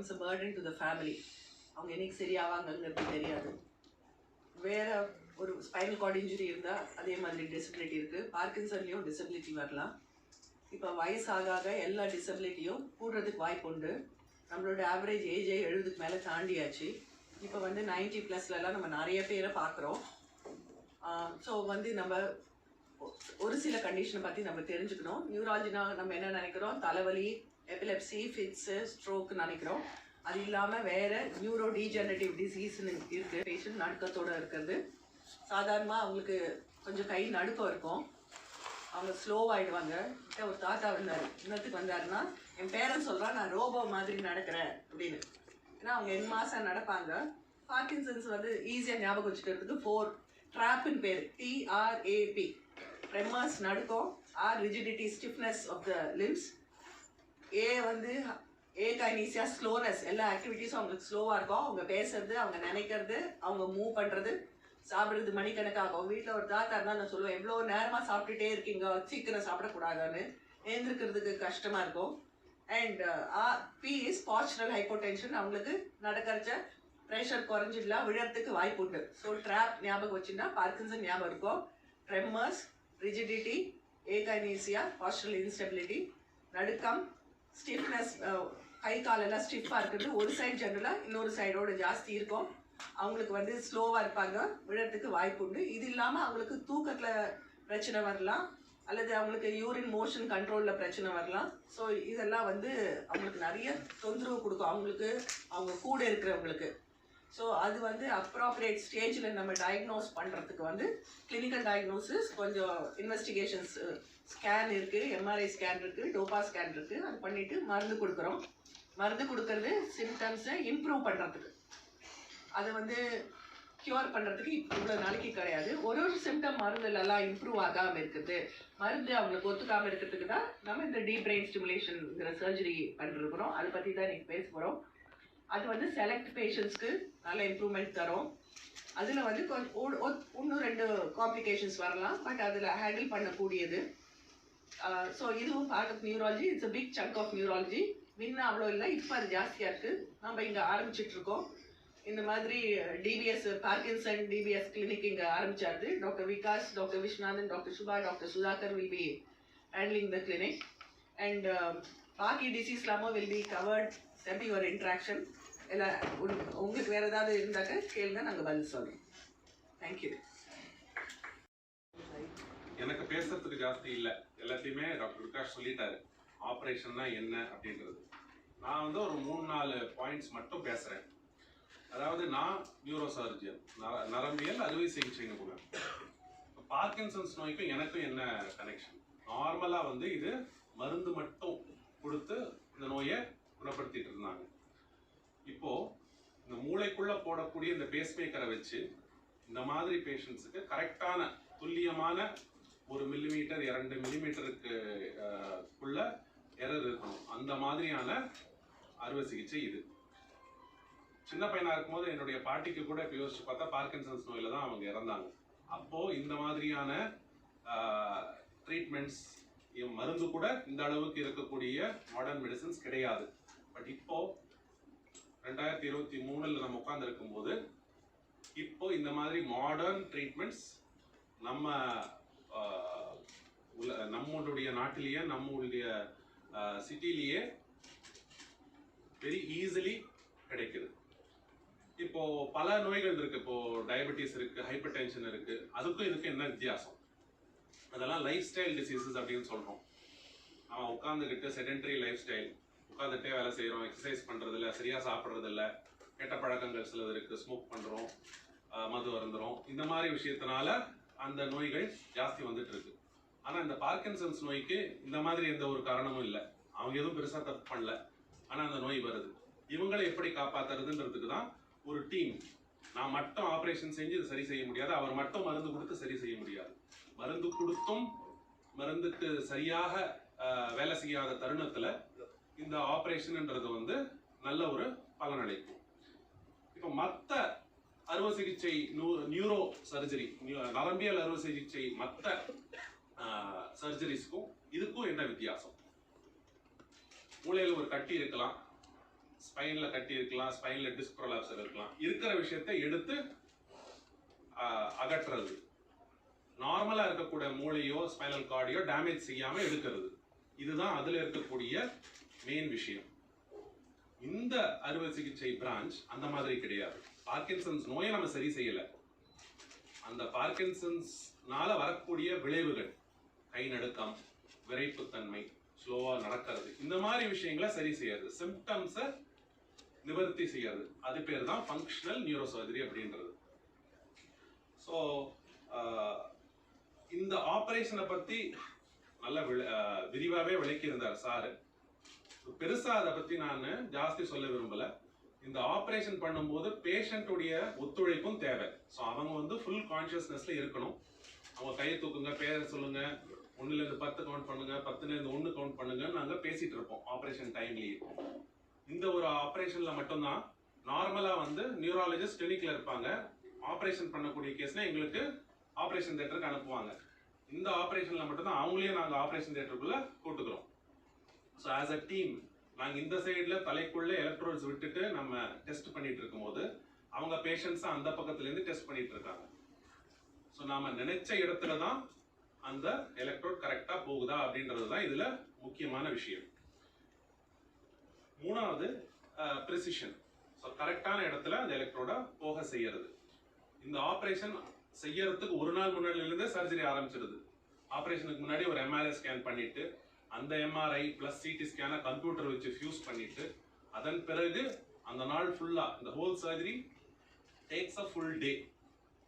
becomes a burden to the family. அவங்க என்னைக்கு சரியாவாங்கங்கிறது தெரியாது. வேற ஒரு ஸ்பைனல் கார்டு இன்ஜுரி இருந்தால் அதே மாதிரி டிசபிலிட்டி இருக்குது. பார்க்கின்சன்லேயும் டிசபிலிட்டி வரலாம். இப்போ வயசாக எல்லா டிசபிலிட்டியும் கூடுறதுக்கு வாய்ப்பு உண்டு. நம்மளோட ஆவரேஜ் ஏஜே 70க்கு மேலே தாண்டியாச்சு. இப்போ 90+லாம் நம்ம நிறைய பேரை பார்க்குறோம். ஸோ நம்ம ஒரு சில கண்டிஷனை பற்றி நம்ம தெரிஞ்சுக்கணும். நியூராலஜினா நம்ம என்ன நினைக்கிறோம், தலைவலி, எபிலெப்சி, ஃபிட்ஸு, ஸ்ட்ரோக்கு நினைக்கிறோம். அது இல்லாமல் வேறு நியூரோ டீஜெனரேட்டிவ் டிசீஸ்ன்னு இருக்குது. பேஷண்ட் நடுக்கத்தோடு இருக்கிறது. சாதாரணமாக அவங்களுக்கு கொஞ்சம் கை நடுக்கம் இருக்கும், அவங்க ஸ்லோவாகிடுவாங்க. ஒரு தாத்தா வந்தார், இன்னத்துக்கு வந்தாருன்னா என் பேரன் சொல்கிறான் நான் ரோபோ மாதிரி நடக்கிறேன் அப்படின்னு. ஏன்னா அவங்க என் மாதம் நடப்பாங்க. பார்க்கின்சன்ஸ் ஈஸியாக ஞாபகம் வச்சுக்கிறதுக்கு 4 ட்ராப்புன்னு பேர். TRAP, ட்ரெமர்ஸ் நடுக்கம், R rigidity stiffness of the limbs, A kinesia slowness, எல்லா ஆக்டிவிட்டீஸும் அவங்களுக்கு ஸ்லோவாக இருக்கும். அவங்க பேசுறது, அவங்க நினைக்கிறது, அவங்க மூவ் பண்ணுறது, சாப்பிட்றது மணிக்கணக்காகும். வீட்டில் ஒரு தாத்தா இருந்தால் நான் சொல்லுவேன், எவ்வளோ நேரமாக சாப்பிட்டுட்டே இருக்கீங்க, சீக்கிரம் சாப்பிடக்கூடாதுன்னு. எழுந்திருக்கிறதுக்கு கஷ்டமாக இருக்கும். அண்ட் P இஸ் பாஸ்டரல் ஹைப்போடென்ஷன், அவங்களுக்கு நடக்கிறச்ச ப்ரெஷர் குறைஞ்சிடலாம், விழறதுக்கு வாய்ப்பு உண்டு. ஸோ ட்ராப் ஞாபகம் வச்சுன்னா பார்க்கின்சன் ஞாபகம் இருக்கும். ட்ரெமர்ஸ், ரிஜிடிட்டி, ஏகைனீசியா, பாஸ்டரல் இன்ஸ்டெபிலிட்டி, நடுக்கம், ஸ்டிஃப்னஸ், கை காலெல்லாம் ஸ்டிஃபாக இருக்கிறது. ஒரு சைடு ஜென்ரலாக இன்னொரு சைடோடு ஜாஸ்தி இருக்கும். அவங்களுக்கு ஸ்லோவாக இருப்பாங்க, விழறதுக்கு வாய்ப்பு உண்டு. இது இல்லாமல் அவங்களுக்கு தூக்கத்தில் பிரச்சனை வரலாம், அல்லது அவங்களுக்கு யூரின் மோஷன் கண்ட்ரோலில் பிரச்சனை வரலாம். ஸோ இதெல்லாம் அவங்களுக்கு நிறைய தொந்தரவு கொடுக்கும், அவங்களுக்கு அவங்க கூட இருக்கிறவங்களுக்கு. ஸோ அது அப்ராப்ரியேட் ஸ்டேஜில் நம்ம டயக்னோஸ் பண்ணுறதுக்கு கிளினிக்கல் டயக்னோசிஸ், கொஞ்சம் இன்வெஸ்டிகேஷன்ஸ், ஸ்கேன் இருக்குது, MRI ஸ்கேன் இருக்குது, டோபா ஸ்கேன் இருக்குது. அது பண்ணிவிட்டு மருந்து கொடுக்குறோம். மருந்து கொடுக்கறது சிம்டம்ஸை இம்ப்ரூவ் பண்ணுறதுக்கு. அதை க்யூர் பண்ணுறதுக்கு இவ்வளோ நாளைக்கு கிடையாது. ஒரு சிம்டம் மருந்துலலாம் இம்ப்ரூவ் ஆகாமல் இருக்குது, மருந்து அவங்களுக்கு ஒத்துக்காமல் இருக்கிறதுக்கு தான் நம்ம இந்த டீப் பிரெயின் ஸ்டிமுலேஷன்ங்கிற சர்ஜரி பண்ணிருக்கிறோம். அதை பற்றி தான் நீங்கள் பேச போகிறோம். அது செலக்ட் பேஷண்ட்ஸ்க்கு நல்ல இம்ப்ரூவ்மெண்ட் தரும். அதில் இன்னும் 2 காம்ப்ளிகேஷன்ஸ் வரலாம், பட் அதில் ஹேண்டில் பண்ணக்கூடியது. ஸோ இதுவும் part of neurology. It's a big chunk of neurology. முன்ன அவ்வளோ இல்லை, இப்போ அது ஜாஸ்தியாக இருக்குது. நம்ம இங்கே ஆரம்பிச்சிட்ருக்கோம். இந்த மாதிரி DBS, பார்க்கின்சன் DBS கிளினிக் இங்கே ஆரம்பிச்சாரு. Doctor Vikash, doctor Viswanathan, doctor Subha, doctor Sudhakar will be handling the clinic. And பாக்கி டிசீஸ்லாமோ will be covered. செபி ஒரு இன்ட்ராக்ஷன் எல்லாம் உங்களுக்கு வேறு ஏதாவது இருந்தாக்க கேளுங்க, நாங்கள் பதில் சொல்கிறோம். தேங்க்யூ. எனக்கு பேசுறதுக்கு ஜாஸ்தி இல்லை, எல்லாத்தையுமே டாக்டர் விகாஷ் சொல்லிட்டாரு. ஆப்ரேஷன்னா என்ன அப்படின்றது நான் ஒரு 3-4 பாயிண்ட்ஸ் மட்டும் பேசுகிறேன். அதாவது நான் நியூரோ சர்ஜன், நரம்பியல் அறுவை சிகிச்சை நிபுணர். பார்க்கின்சன்ஸ் நோய்க்கும் எனக்கும் என்ன கனெக்ஷன்? நார்மலாக இது மருந்து மட்டும் கொடுத்து இந்த நோயை குணப்படுத்திட்டு இருந்தாங்க. இப்போ இந்த மூளைக்குள்ள போடக்கூடிய இந்த பேஸ்மேக்கரை வச்சு இந்த மாதிரி பேஷண்ட்ஸுக்கு கரெக்டான துல்லியமான 1 மில்லிமீட்டர் 2 மில்லிமீட்டருக்கு உள்ள எரர் இருக்கணும். அந்த மாதிரியான அறுவை சிகிச்சை இது. சின்ன பையனா இருக்கும்போது என்னுடைய பாட்டிக்கு கூட இப்போ யோசிச்சு பார்த்தா பார்க்கின்சன்ஸ் நோயில தான் அவங்க இறந்தாங்க. அப்போ இந்த மாதிரியான ட்ரீட்மெண்ட்ஸ், மருந்து கூட இந்த அளவுக்கு இருக்கக்கூடிய மாடர்ன் மெடிசன்ஸ் கிடையாது. பட் இப்போ 2023 நம்ம உட்கார்ந்து இருக்கும்போது இப்போ இந்த மாதிரி மாடர்ன் ட்ரீட்மெண்ட்ஸ் நம்மளுடைய நாட்டிலேயே, நம்மளுடைய சிட்டிலேயே வெரி ஈஸிலி கிடைக்குது. இப்போ பல நோய்கள் இருக்கு. இப்போ டயபெட்டிஸ் இருக்கு, ஹைப்பர் டென்ஷன் இருக்கு. அதுக்கும் இதுக்கு என்ன வித்தியாசம்? அதெல்லாம் லைஃப் ஸ்டைல் டிசீசஸ் அப்படின்னு சொல்றோம். நம்ம உட்காந்துக்கிட்டு செடென்டரி லைஃப் ஸ்டைல், உட்காந்துட்டே வேலை செய்யறோம், எக்ஸசைஸ் பண்றது இல்லை, சரியா சாப்பிட்றது இல்லை, கெட்ட பழக்கங்கள் சிலது இருக்கு, ஸ்மோக் பண்றோம், மது வருந்துறோம். இந்த மாதிரி விஷயத்தினால அந்த நோய்கள் ஜாஸ்தி வந்துட்டு இருக்கு. ஆனா இந்த பார்க்கின்சன்ஸ் நோய்க்கு இந்த மாதிரி எந்த ஒரு காரணமும் இல்லை. அவங்க எதுவும் பெருசா தப்பு பண்ணல, ஆனா அந்த நோய் வருது. இவங்களை எப்படி காப்பாத்துறதுன்றதுக்கு தான் ஒரு டீம். நான் மட்டும் ஆப்ரேஷன் செஞ்சு இது சரி செய்ய முடியாது, அவர் மட்டும் மருந்து கொடுத்து சரி செய்ய முடியாது. மருந்து கொடுத்தும் மருந்துக்கு சரியாக வேலை செய்யாத தருணத்துல இந்த ஆப்ரேஷன்ன்றது நல்ல ஒரு பலனளிக்கும். இப்போ மற்ற அறுவை சிகிச்சை, நியூரோ சர்ஜரி, நரம்பியல் அறுவை சிகிச்சை, மற்ற சர்ஜரிஸ்க்கும் இதுக்கும் என்ன வித்தியாசம்? மூளையில் ஒரு கட்டி இருக்கலாம், ஸ்பைன்ல கட்டி இருக்கலாம், ஸ்பைன்ல டிஸ்க் ப்ரொலாப்சர் இருக்கலாம். இருக்கிற விஷயத்தை எடுத்து அகற்றுறது. நார்மலா இருக்கக்கூடிய மூளையோ ஸ்பைனல் கார்டையோ டேமேஜ் செய்யாம எடுக்கிறது. இதுதான் அதுல இருக்கக்கூடிய மெயின் விஷயம். இந்த அறுவை சிகிச்சை பிரான்ச் அந்த மாதிரி கிடையாது. பார்க்கின்சன்ஸ் நோயை நம்ம சரி செய்யல, அந்த பார்க்கின்சன்ஸ்னால வரக்கூடிய விளைவுகள், கை நடுக்கம், விரைப்புத்தன்மை, ஸ்லோவா நடக்கிறது, இந்த மாதிரி விஷயங்களை சரி செய்யறது, சிம்டம்ஸை நிவர்த்தி செய்யறது, அது பேர் தான் ஃபங்க்ஷனல் நியூரோ சர்ஜரி அப்படின்றது. ஸோ இந்த ஆபரேஷனை பத்தி நல்ல விரிவாகவே விளக்கியிருந்தார் சாரு. பெருசா அதை பத்தி நான் ஜாஸ்தி சொல்ல விரும்பல. இந்த ஆபரேஷன் பண்ணும்போது பேஷண்ட்டுடைய ஒத்துழைப்பும் தேவை. ஸோ அவங்க வந்து ஃபுல் கான்சியஸ்னஸ்ல இருக்கணும். அவங்க கையை தூக்குங்க, பேரை சொல்லுங்க, 1லேருந்து 10 கவுண்ட் பண்ணுங்க, 10லேருந்து 1 கவுண்ட் பண்ணுங்கன்னு நாங்க பேசிட்டு இருப்போம் ஆபரேஷன் டைம்லயே. இந்த ஒரு ஆபரேஷன்ல மட்டும்தான் நார்மலா வந்து நியூராலஜிஸ்ட் கிளினிக்ல இருப்பாங்க. ஆபரேஷன் பண்ணக்கூடிய கேஸ்ல எங்களுக்கு ஆபரேஷன் தியேட்டருக்கு அனுப்புவாங்க. இந்த ஆபரேஷன்ல மட்டும்தான் அவங்களையும் நாங்க ஆபரேஷன் தியேட்டருக்குள்ள கூட்டுக்கிறோம். ஸோ ஆஸ் அ டீம் நாங்க இந்த சைட்ல தலைக்குள்ள எலக்ட்ரோட்ஸ் விட்டுட்டு நம்ம டெஸ்ட் பண்ணிட்டு இருக்கும்போது அவங்க பேஷண்ட்ஸ் அந்த பக்கத்துல இருந்து டெஸ்ட் பண்ணிட்டு இருக்காங்க. ஸோ நாம நினைச்ச இடத்துல தான் அந்த எலக்ட்ரோட் கரெக்டா போகுதா அப்படின்றது தான் இதுல முக்கியமான விஷயம். மூணாவது ப்ரிசிஷன். ஸோ கரெக்டான இடத்துல அந்த எலக்ட்ரோட போக செய்யறது. இந்த ஆபரேஷன் செய்யறதுக்கு ஒரு நாள் முன்னாடியிலிருந்தே சர்ஜரி ஆரம்பிச்சிருது. ஆபரேஷனுக்கு முன்னாடி ஒரு எம்ஆர்ஐ ஸ்கேன் பண்ணிட்டு, அந்த எம்ஆர்ஐ பிளஸ் சிடி ஸ்கேனை கம்ப்யூட்டர் வச்சு ஃபியூஸ் பண்ணிட்டு, அதன் பிறகு அந்த நாள் ஃபுல்லா இந்த whole surgery takes a full day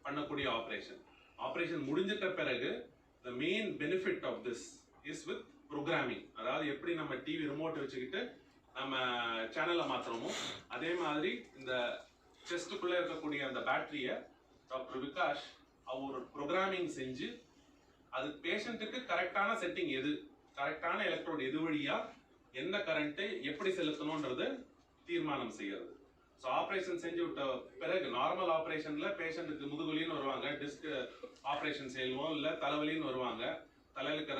பண்ணக்கூடிய ஆபரேஷன். ஆபரேஷன் முடிஞ்சிட்ட பிறகு the main benefit of this is with programming. அதாவது எப்படி நம்ம டிவி ரிமோட் வச்சுக்கிட்டு நம்ம சேனலை மாத்துறோமோ அதே மாதிரி இந்த செஸ்டுக்குள்ள இருக்கக்கூடிய அந்த பேட்டரியை டாக்டர் விகாஷ் அவர் ப்ரோக்ராமிங் செஞ்சு அது பேஷண்ட்டுக்கு கரெக்டான செட்டிங் எது, கரெக்டான எலக்ட்ரோட் எது வழியா என்ன கரண்ட்டை எப்படி செலுத்தணும்ன்றது தீர்மானம் செய்யறது. ஸோ ஆப்ரேஷன் செஞ்சு விட்ட பிறகு நார்மல் ஆப்ரேஷன்ல பேஷண்ட்டுக்கு முதுகுலின்னு வருவாங்க, டிஸ்க் ஆப்ரேஷன் செய்வோம், இல்லை தலைவலின்னு வருவாங்க, தலையில இருக்கிற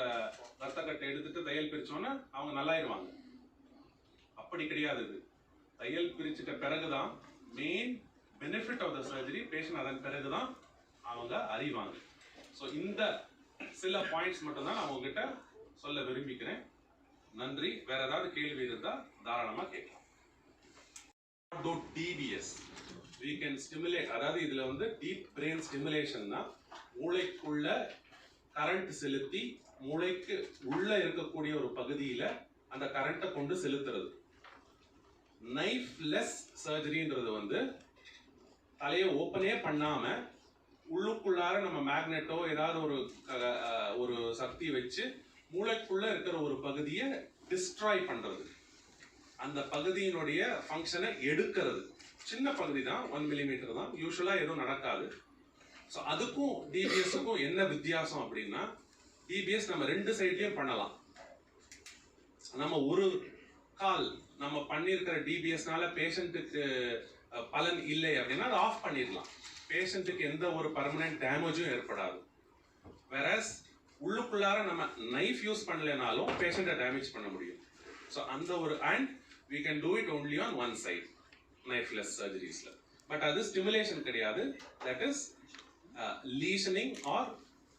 ரத்தக்கட்டை எடுத்துட்டு தையல் பிரிச்சோன்னா அவங்க நல்லாயிருவாங்க. அப்படி கிடையாது. இது தையல் பிரிச்சுட்ட பிறகுதான் main benefit of the surgery. Patient அதன் பிறகுதான் அவங்க அறிவாங்க. ஸோ இந்த சில பாயிண்ட்ஸ் மட்டும் தான் நான் உங்ககிட்ட சொல்ல விரும்பிக்கிறேன். நன்றி. வேற ஏதாவது கேள்வி இருந்தா தாராளமா கேட்கலாம். DBS we can stimulate, அதாவது இதுல வந்து டீப் பிரெயின் ஸ்டிமுலேஷன் தான் மூளைக்குள்ள கரண்ட் செலுத்தி மூளைக்கு உள்ள இருக்கக்கூடிய ஒரு பகுதியில அந்த கரண்ட்டை கொண்டு செலுத்துறது. நைஃப்லெஸ் சர்ஜரின்றது வந்து தலையை ஓப்பனே பண்ணாம உள்ளுக்குள்ளார நம்ம மேக்னெட்டோ ஏதாவது ஒரு சக்தி வச்சு மூளைக்குள்ள இருக்கிற ஒரு பகுதியை டிஸ்ட்ராய் பண்றது, அந்த பகுதியினுடைய ஃபங்க்ஷனை எடுக்கிறது. சின்ன பகுதி தான், 1 மில்லிமீட்டர் தான், யூஸ்வலா எதுவும் நடக்காது. ஸோ அதுக்கும் டிபிஎஸ்க்கும் என்ன வித்தியாசம் அப்படின்னா, டிபிஎஸ் நம்ம 2 சைட்லயும் பண்ணலாம். நம்ம ஒரு கால் நம்ம பண்ணியிருக்கிற டிபிஎஸ்னால பேஷண்ட்டுக்கு பலன் இல்லை அப்படின்னா அதை ஆஃப் பண்ணிடலாம். பேஷண்ட்டுக்கு எந்த ஒரு பர்மனன்ட் டேமேஜும் ஏற்படாது. வேறஸ் உள்ளுக்குள்ளார நம்ம நைஃப் யூஸ் பண்ணலைனாலும் பேஷண்ட்டை டேமேஜ் பண்ண முடியும். ஸோ அந்த ஒரு and we can do it only on one side, knifeless surgeries. But அது stimulation கிடையாது, that is lesioning or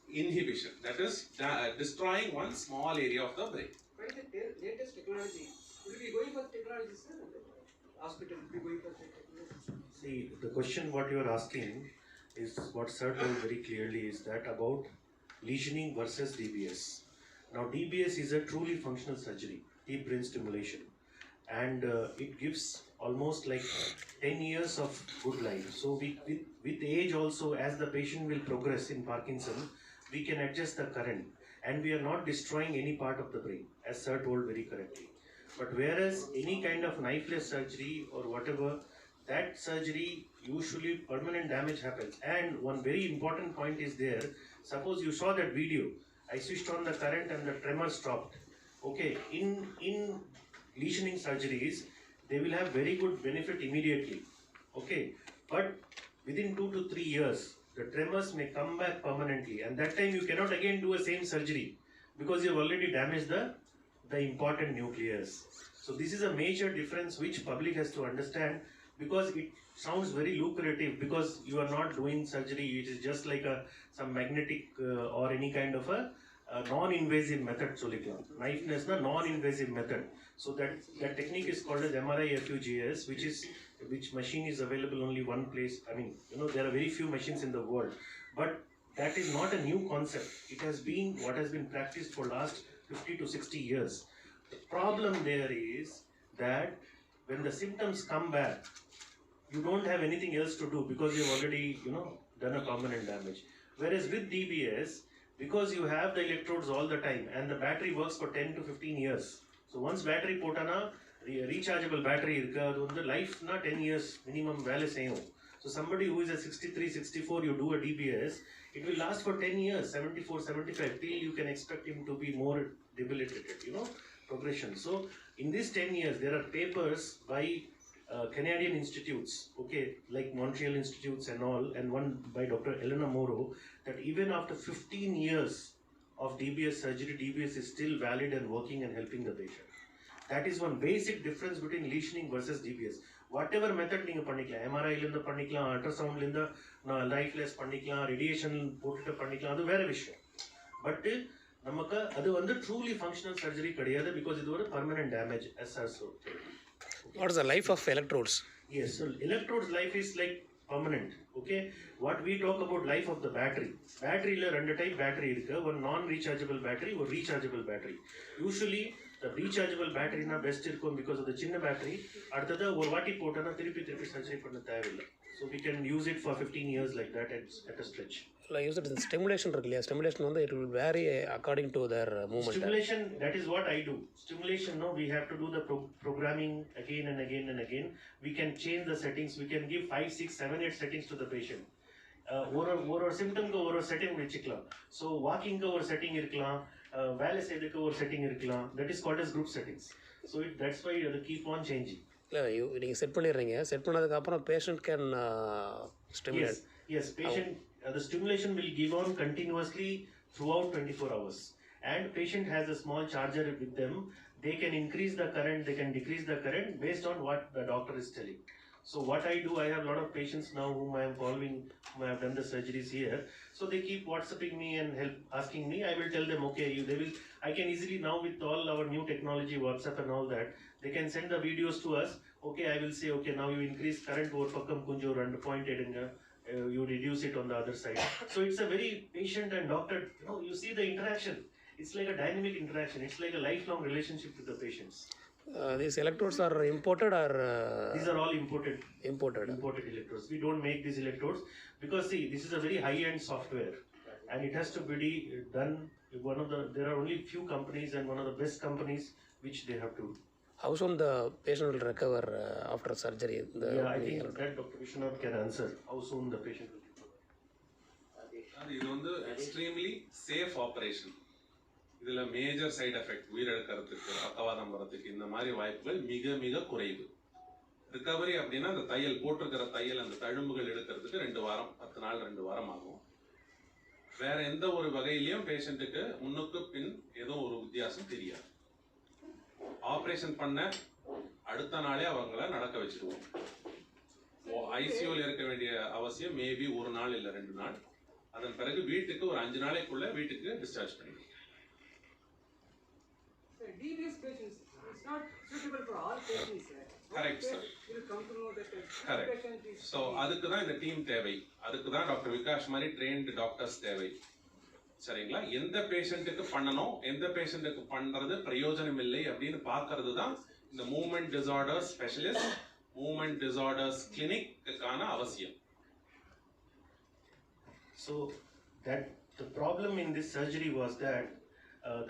inhibition, that is destroying one small area of the brain. What is the latest technology? Will we be going for technology, sir? Hospital will be going for technology? See, the question what you are asking is what sir told very clearly is that about lesioning versus DBS. Now DBS is a truly functional surgery, deep brain stimulation. And it gives almost like 10 years of good life. So with age also, as the patient will progress in Parkinson, we can adjust the current and we are not destroying any part of the brain, as sir told very correctly. But whereas any kind of knifeless surgery or whatever, that surgery usually permanent damage happens. And one very important point is there. Suppose you saw that video, I switched on the current and the tremor stopped. Okay, in lesioning surgeries, they will have very good benefit immediately. Okay, but within 2 to 3 years, the tremors may come back permanently, and that time you cannot again do a same surgery because you have already damaged the important nucleus. So this is a major difference which public has to understand, because it sounds very lucrative, because you are not doing surgery, it is just like some magnetic or any kind of a non-invasive method. Knife na non-invasive method. So that technique is called as MRI FUGS, which machine is available only one place. I mean, there are very few machines in the world, but that is not a new concept. It has been what has been practiced for last 50 to 60 years. The problem there is that when the symptoms come back, you don't have anything else to do, because you've already, done a permanent damage. Whereas with DBS, because you have the electrodes all the time and the battery works for 10 to 15 years. So once battery potana, rechargeable battery irukku, the life na 10 years minimum vale seyum. So somebody who is a 63, 64, you do a DBS, it will last for 10 years, 74, 75, till you can expect him to be more debilitated, progression. So in these 10 years, there are papers by Canadian institutes, okay, like Montreal institutes and all, and one by Dr. Elena Moro, that even after 15 years of DBS surgery, DBS is still valid and working and helping the patient. That is one basic difference between lesioning versus DBS. Whatever method you can do, MRI, ultrasound, lifeless, radiation, that's a very issue. But that's truly functional surgery because it is permanent damage as such. What is the life of electrodes? Yes, so electrodes life is like permanent. Okay, what we talk about life of the battery. Battery la two type battery irukku, one non-rechargeable battery or rechargeable battery. Usually the rechargeable battery na best irukum because of the chinna battery. Adutha or vaati potana thirupi surgery panna thevilla. So we can use it for 15 years like that at a stretch. I use it in stimulation. Stimulation, it will vary according to their movement. Stimulation, that is what I do. Stimulation, no, we have to do the programming again and again and again. We can change the settings. We can give 5, 6, 7, 8 settings to the patient. Or symptom ko or setting vechikla. So walking ko or setting irkla, vale side ko or setting irkla. That is called as group settings. So that's why you keep on changing. You set பண்ணதுக்கு patient can stimulate. Yes, patient. The stimulation will give on continuously throughout 24 hours. And patient has a small charger with them. They can increase the current, they can decrease the current based on what the doctor is telling. So what I do, I have a lot of patients now whom I am following, whom I have done the surgeries here. So they keep WhatsApping me and asking me. I will tell them, okay, I can easily now with all our new technology, WhatsApp and all that, they can send the videos to us. Okay, I will say, okay, now you increase current over Pakam Kunjur and pointed you reduce it on the other side. So it's a very patient and doctor, you see the interaction. It's like a dynamic interaction. It's like a lifelong relationship with the patients. These electrodes are imported or? These are all imported. Imported electrodes. We don't make these electrodes because see, this is a very high-end software and it has to be done. There are only few companies and one of the best companies which they have to. How soon the patient will recover after surgery? I think that Dr. Vishwanath can answer. How soon the patient will recover? This is extremely safe operation. This is a major side effect. Recovery அப்படினா அந்த தையல் போட்டுக்கிற தையல் அந்த தழும்புகள் எடுக்கிறதுக்கு 2 வாரம் 10 நாள் 2 வாரம் ஆகும். வேற எந்த ஒரு வகையிலயும் பேஷண்ட்டுக்கு முன்னுக்கு பின் ஏதோ ஒரு வித்தியாசம் தெரியாது. ஆபரேஷன் பண்ண அடுத்த நாளே அவங்கள நடக்க வச்சிடுவோம். ஐசியூல இருக்க வேண்டிய அவசியம் மேபி ஒரு நாள் இல்ல 2 நாள். அதன் பிறகு வீட்டுக்கு ஒரு 5 நாளைக்குள்ள வீட்டுக்கு டிஸ்சார்ஜ் பண்ணிடுவோம். Sir, DBS patients, it's not suitable for all patients, sir. Correct, sir. You come to know that Correct. patient is. So அதுக்கு தான் இந்த டீம் தேவை. அதுக்கு தான் டாக்டர் விகாஷ் மாதிரி ட்ரெயின்டு டாக்டர்ஸ் தேவை. சரிங்களா? எந்த பேஷண்ட்டுக்கு பண்ணணும், எந்த பேஷண்ட்டுக்கு பண்றது பிரயோஜனம் இல்லை அப்படின்னு பார்க்கிறது தான் இந்த movement disorders specialist, movement disorders கிளினிக்கான அவசியம். So that the problem in this surgery was that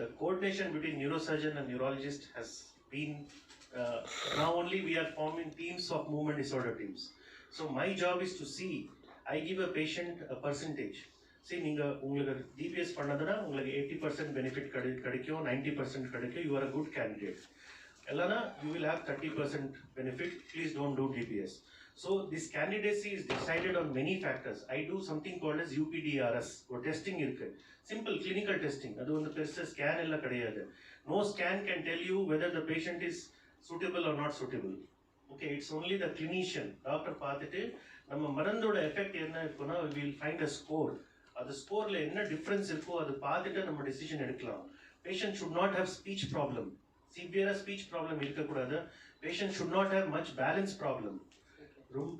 the coordination between neurosurgeon and neurologist has been now only we are forming teams of movement disorder teams. So my job is to see, I give a patient a percentage. See, உங்களுக்கு DBS பண்ணதுனா உங்களுக்கு 80% benefit கிடைக்கும், 90% கிடைக்கும், you are a good candidate. Elana, you will have 30% benefit, please don't do DBS. So this candidacy is decided on many factors. I do something called as UPDRS or testing irukku. Simple clinical testing. Adu on the scan ella kadiyadu. No scan can tell you whether the patient is suitable or not suitable. Okay, it's only the clinician, doctor பார்த்துட்டு நம்ம மருந்தோட effect என்ன இருக்குன்னா we will find a score. அந்த ஸ்கோர்ல என்ன difference இருக்கோ அது பார்த்துட்டு நம்ம டிசிஷன் எடுக்கலாம். Patient should not have speech problem. Severe speech problem இருக்கக்கூடாது. Patient should not have much balance problem.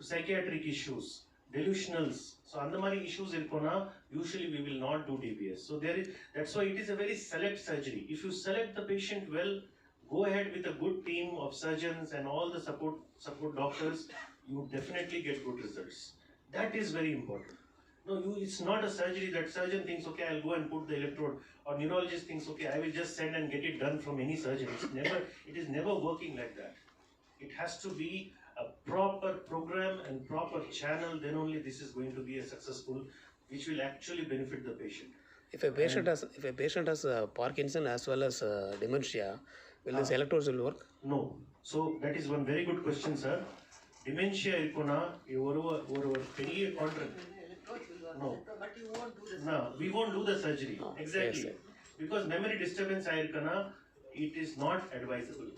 Psychiatric issues, delusionals. So அந்த மாதிரி issues இருக்குன்னா usually we will not do DBS. So that's why it is a very select surgery. If you select the patient well, go ahead with a good team of surgeons and all the support doctors, you definitely get good results. That is very important. No, it's not a surgery that surgeon thinks, okay, I'll go and put the electrode, or neurologist thinks, okay, I will just send and get it done from any surgeon. It is never working like that. It has to be a proper program and proper channel, then only this is going to be a successful, which will actually benefit the patient. If a patient has Parkinson as well as dementia, will this electrodes will work? No. So that is one very good question, sir. Dementia இருக்குன்னா ஒரு பெரிய contract. No. But you won't do the No, we won't do the surgery. No. Exactly. Yes, Because memory disturbance ஆயிருக்குன்னா it is not advisable.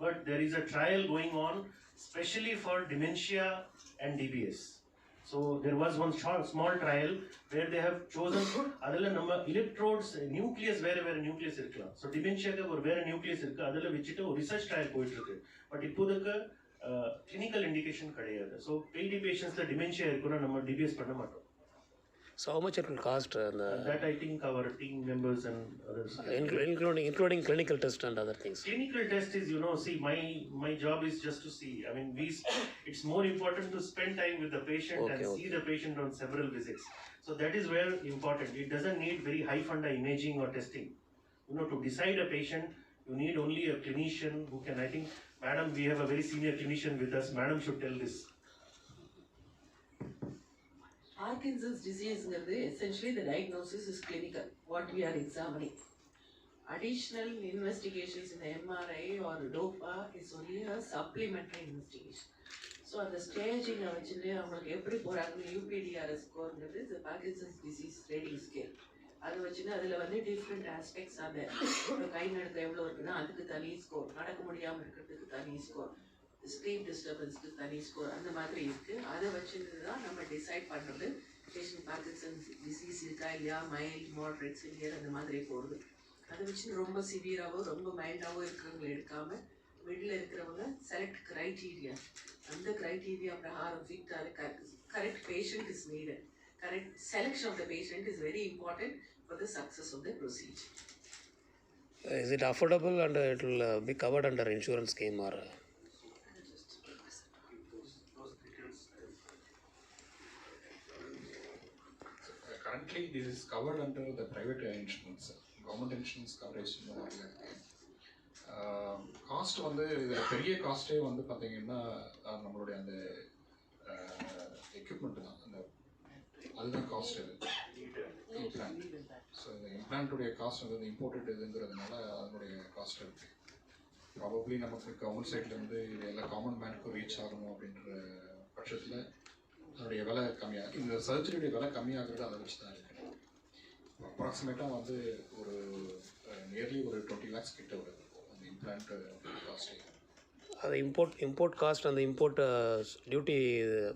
But there is a trial going on especially for dementia and DBS. So there was one small trial where they have chosen adala நம்ம electrodes nucleus வேற nucleus இருக்கலாம். So dementia க்கு ஒரு வேற nucleus இருக்கு, அதல வெச்சிட்டு ஒரு research trial போயிட்டு இருக்கு. பட் இப்போதைக்கு clinical indication கிடையாது. So 80 patients la dementia இருக்குன்னா நம்ம DBS பண்ண மாட்டோம். So how much it will cost? That I think our team members and others. Including clinical test and other things. Clinical test is, see, my job is just to see. I mean, it's more important to spend time with the patient and see the patient on several visits. So that is where important. It doesn't need very high funda imaging or testing. To decide a patient, you need only a clinician who can. I think, madam, we have a very senior clinician with us. Madam should tell this. Parkinson's disease essentially the diagnosis is clinical, what we are examining. Additional investigations in the MRI or DOPA is only a supplementary investigation. So at the staging every UPDRS score is the Parkinson's disease rating scale. அது வச்சுன்னா அதில் வந்து different aspects அந்த ஒரு கை நடக்க எவ்வளோ இருக்குன்னா அதுக்கு தனி ஸ்கோர், நடக்க முடியாமல் இருக்கிறதுக்கு தனி ஸ்கோர், ஸ்லீப் டிஸ்டர்பன்ஸ்க்கு தனி ஸ்கோர், அந்த மாதிரி இருக்குது. அதை வச்சுட்டு தான் நம்ம டிசைட் பண்ணுறது பேஷண்ட் பார்க்கின்சன்ஸ் டிசீஸ் இருக்கா இல்லையா, மைல்ட் மாட்ரேட் சிவியர் அந்த மாதிரி போடுது. அதை வச்சு ரொம்ப சிவியராகவோ ரொம்ப மைல்டாகவோ இருக்கிறவங்க எடுக்காமல் மிடில் இருக்கிறவங்க செலக்ட் க்ரைட்டீரியா, அந்த க்ரைட்டீரியா பிரகாரம் ஃபிட் அது correct patient is needed. Correct selection of the patient is very important for the success of the procedure. Is it affordable and it will be covered under insurance scheme or? Currently, this is covered under the private insurance. Government insurance coverage. Cost வந்து பெரிய காஸ்ட்டே வந்து பார்த்தீங்கன்னா நம்மளுடைய அந்த equipment தான், அந்த அதுதான் cost. இது இம்ப்ளான்ட். ஸோ இந்த இம்ப்ளான்ட்டுடைய காஸ்ட் வந்து இம்போர்ட்டட் இதுங்கிறதுனால அதனுடைய காஸ்ட் இருக்குது. ப்ராபப்ளி நமக்கு கவர்மெண்ட் சைட்லேருந்து இது எல்லா காமன் மேனுக்கும் ரீச் ஆகணும் அப்படின்ற பட்சத்தில் அதனுடைய விலை கம்மியாக, இந்த சர்ஜரியுடைய விலை கம்மியாகிறது அதை வச்சு தான் இருக்குது. அப்ராக்சிமேட்டாக வந்து ஒரு நியர்லி ஒரு 20 lakhs கிட்ட வருது அந்த இம்ப்ளான்ட் காஸ்ட்டு. அது இம்போர்ட் காஸ்ட், அந்த இம்போர்ட் டியூட்டி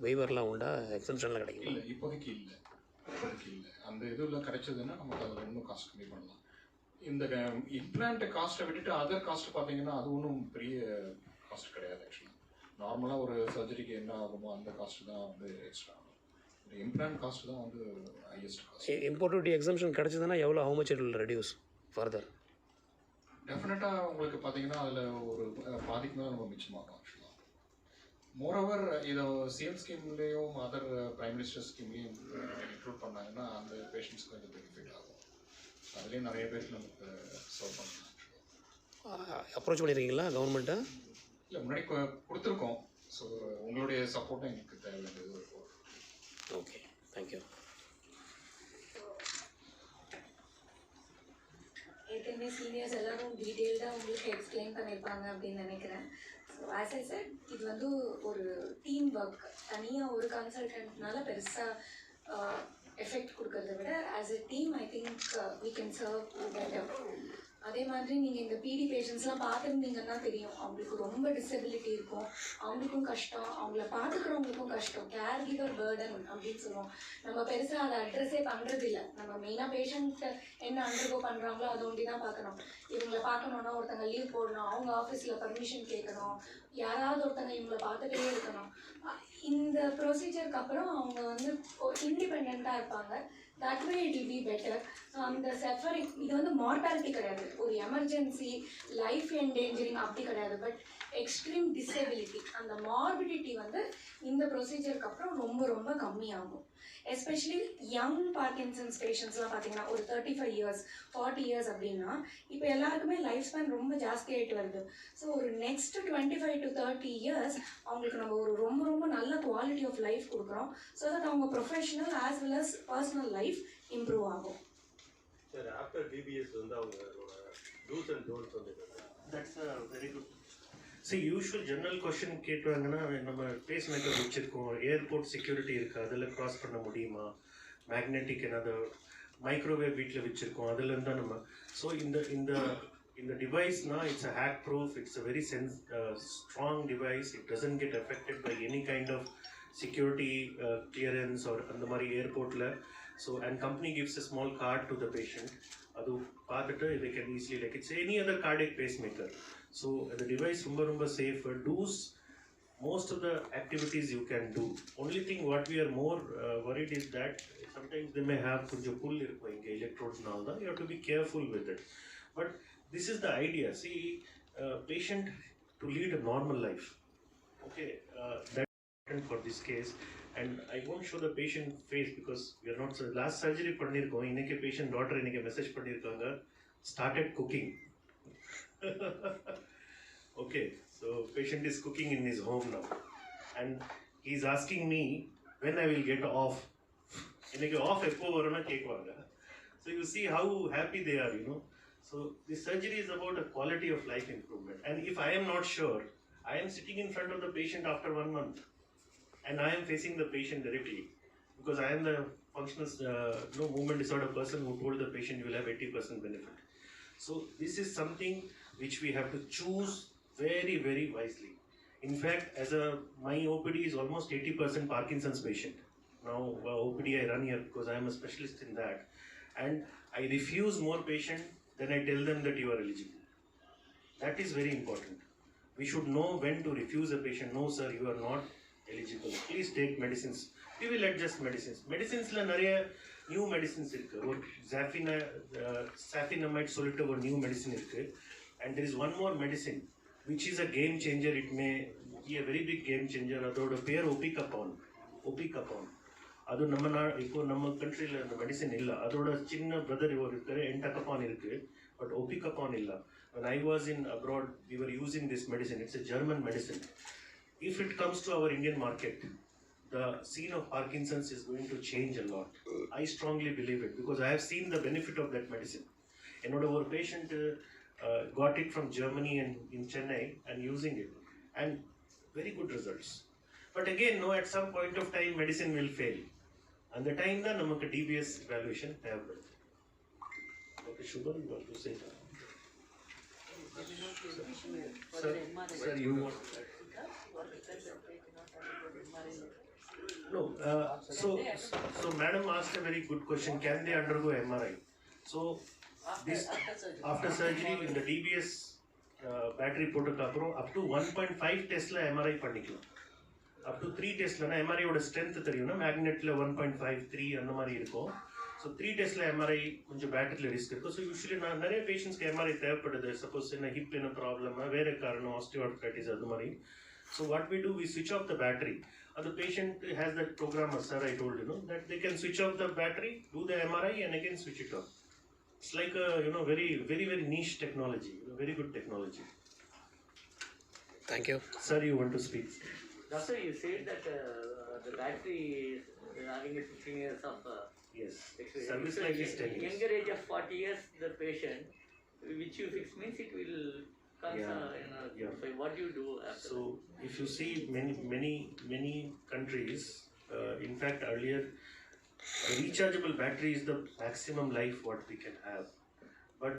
வெய்வர்லாம் உண்டா, எக்ஸம்ஷன்லாம் கிடைக்கும்? இல்லை, இப்போதைக்கு இல்லை. அந்த இதுல கிடைச்சதுன்னா நமக்கு அதில் இன்னும் காஸ்ட் கம்மி பண்ணலாம். இந்த இம்ப்ளான்ட் காஸ்ட்டை விட்டுட்டு அதர் காஸ்ட் பார்த்தீங்கன்னா அது ஒன்றும் பெரிய காஸ்ட் கிடையாது. ஆக்சுவலாக நார்மலாக ஒரு சர்ஜரிக்கு என்ன ஆகுமோ அந்த காஸ்ட் தான் வந்து எக்ஸ்ட்ரா ஆகும். இந்த இம்ப்ளான்ட் காஸ்ட் தான் வந்து highest cost. Import duty exemption கிடைச்சதுன்னா எவ்வளோ, how much it will reduce further? டெஃபினட்டாக உங்களுக்கு பார்த்தீங்கன்னா அதில் ஒரு பாதிக்கு மேலே நம்ம மிச்சமாகும். ஆக்சுவலாக மோரோவர் இதை சிஎம் ஸ்கீம்லேயும் அதர் பிரைம் மினிஸ்டர் ஸ்கீம்லேயும் இன்க்ளூட் பண்ணாங்கன்னா அந்த பேஷண்ட்ஸ்க்கு கொஞ்சம் பெனிஃபிட் ஆகும். அதுலேயும் நிறைய பேருக்கு நமக்கு சர்வ் பண்ணலாம். அப்ரோச் பண்ணியிருக்கீங்களா கவர்மெண்ட்டை? இல்லை, முன்னாடி கொடுத்துருக்கோம். ஸோ உங்களுடைய சப்போர்ட்டும் எங்களுக்கு தேவை வேண்டியது இருக்கும். Okay, thank you. ஏற்கனவே சீனியர்ஸ் எல்லாரும் டீட்டெயில்டாக உங்களுக்கு எக்ஸ்பிளைன் பண்ணியிருப்பாங்க அப்படின்னு நினைக்கிறேன். ஸோ ஆஸ் ஐ செட், இது வந்து ஒரு டீம் ஒர்க். தனியாக ஒரு கன்சல்டன்ட்னால பெருசாக எஃபெக்ட் கொடுக்கறத விட as a team I think we can serve better. அதே மாதிரி நீங்கள் இந்த பிடி பேஷண்ட்ஸ்லாம் பார்த்துருந்தீங்கன்னா தெரியும், அவங்களுக்கு ரொம்ப டிசபிலிட்டி இருக்கும், அவங்களுக்கும் கஷ்டம், அவங்கள பார்த்துக்கிறவங்களுக்கும் கஷ்டம், கேர் கிவர் பேர்டன் அப்படின்னு சொல்லுவோம். நம்ம பெருசாக அதை அட்ரஸே பண்ணுறதில்ல. நம்ம மெயினாக பேஷண்ட்டை என்ன அண்டர்கோ பண்ணுறாங்களோ அதை ஒண்டி தான் பார்க்கணும். இவங்களை பார்க்கணுன்னா ஒருத்தங்க லீவ் போடணும், அவங்க ஆஃபீஸில் பர்மிஷன் கேட்கணும், யாராவது ஒருத்தங்க இவங்களை பார்த்துட்டே இருக்கணும். இந்த ப்ரொசீஜருக்கு அப்புறம் அவங்க வந்து இண்டிபெண்ட்டாக இருப்பாங்க. that way it will be better. அந்த சஃபரிங் இது வந்து மார்டாலிட்டி கிடையாது, ஒரு எமர்ஜென்சி லைஃப் என்டேஞ்சரிங் அப்படி கிடையாது, பட் எக்ஸ்ட்ரீம் டிசபிலிட்டி, அந்த மார்பிடிட்டி வந்து இந்த ப்ரொசீஜருக்கு அப்புறம் ரொம்ப ரொம்ப கம்மியாகும். எஸ்பெஷலி யங் பார்க்கின்சன்ஸ் பேஷண்ட்ஸ்லாம் பார்த்தீங்கன்னா ஒரு 35 இயர்ஸ் 40 இயர்ஸ் அப்படின்னா இப்போ எல்லாருக்குமே லைஃப் ஸ்பேன் ரொம்ப ஜாஸ்தியாகிட்டு வருது. ஸோ ஒரு நெக்ஸ்ட் 25 to 30 இயர்ஸ் அவங்களுக்கு நம்ம ஒரு ரொம்ப ரொம்ப நல்ல குவாலிட்டி ஆஃப் லைஃப் கொடுக்குறோம். ஸோ தட் அவங்க professional as well as personal life improve ஆகும். சார் ஆஃப்டர் டிபிஎஸ் வந்து அவங்களோட டூஸ் அண்ட் டோன்ட்ஸ் வந்து that's a very good. See, usual general question கேட்டுவாங்கன்னா நம்ம பேஸ் மேக்கர் வச்சுருக்கோம், ஏர்போர்ட் செக்யூரிட்டி இருக்குது, அதில் க்ராஸ் பண்ண முடியுமா, மேக்னெட்டிக் என்னது மைக்ரோவேவ் வீட்டில் வச்சுருக்கோம், அதுலேருந்து தான் நம்ம. ஸோ இந்த டிவைஸ்னா it's a hack proof, it's a very strong device, it doesn't get affected by any kind of security clearance or அந்த மாதிரி ஏர்போர்ட்டில். So and company gives a small card to the patient, அது பார்த்துட்டு they can easily like it's any other cardiac pacemaker. So the device ரொம்ப safe. Do's most of the activities you can do. Only thing what we are more worried is that sometimes they may have kunja pull irukku inga electrodes and all that. You have to be careful with it. But this is the idea. See, patient to lead a normal life. Okay, that's important for this case. And I won't show the patient face because we are not last surgery pannirkom. Inike patient daughter inike message pannirukanga, started cooking. Okay, so patient is cooking in his home now and he is asking me when I will get off. Inike off eppo varuna kekvaanga. So you see how happy they are, you know. So this surgery is about a quality of life improvement. And if I am not sure, I am sitting in front of the patient after 1 month and I am facing the patient directly because I am the functional movement disorder person who told the patient you will have 80% benefit. So this is something which we have to choose very, very wisely. In fact, my OPD is almost 80% Parkinson's patient. Now OPD I run here because I am a specialist in that. And I refuse more patient than I tell them that you are eligible. That is very important. We should know when to refuse a patient. No sir, you are not eligible. Please take medicines. We will adjust medicines. Medicines la nariya new medicines irukku. Or safinamide solittu or new medicine irukku. And there is one more medicine which is a game changer. It may be a very big game changer. Adoda pair opicapone. அது இப்போ நம்ம கண்ட்ரியில் அந்த medicine இல்லை. அதோட சின்ன brother இவர் இருக்காரு, என்டகப்பான் இருக்கு, பட் ஒபிகப்பான் இல்லை. When I was in abroad, we were using this medicine. It's a German medicine. If it comes to our Indian market, the scene of Parkinson's is going to change a lot. I strongly believe it because I have seen the benefit of that medicine. Our patient got it from Germany and in Chennai and using it, and very good results. But again, no, at some point of time, medicine will fail. And the time that namak DBS evaluation have. Okay, Shubham, you want to say that? Sir, you want? No. So madam asked a very good question. Can they undergo MRI? So this after surgery in the DBS battery protocol up to 1.5 Tesla MRI பண்ணிக்கலாம். up to 3 Tesla na MRI oda strength theriyum na magnet la 1.5 3 அந்த மாதிரி இருக்கும். So 3 Tesla MRI கொஞ்சம் பேட்டரியில் risk இருக்கும். So usually நான் நிறைய பேஷண்ட்ஸ்க்கு MRI தேவைப்படுது. சப்போஸ் என்ன ஹிப் என்ன ப்ராப்ளம், வேறு காரணம் ஆஸ்டியோஆர்த்ரைட்டிஸ் அது மாதிரி. So what we do, we switch off the battery. And the patient has that programmer, sir, I told you, that they can switch off the battery, do the MRI and again switch it off. It's like a very, very, very niche technology, very good technology. Thank you. Sir, you want to speak? Doctor, you said that the battery is having a 15 years of yes. experience. Service life is 10 years. Younger age of 40 years, the patient, which you fix means it will come. Yeah. So what do you do after? So if you see many countries, in fact earlier, a rechargeable battery is the maximum life what we can have.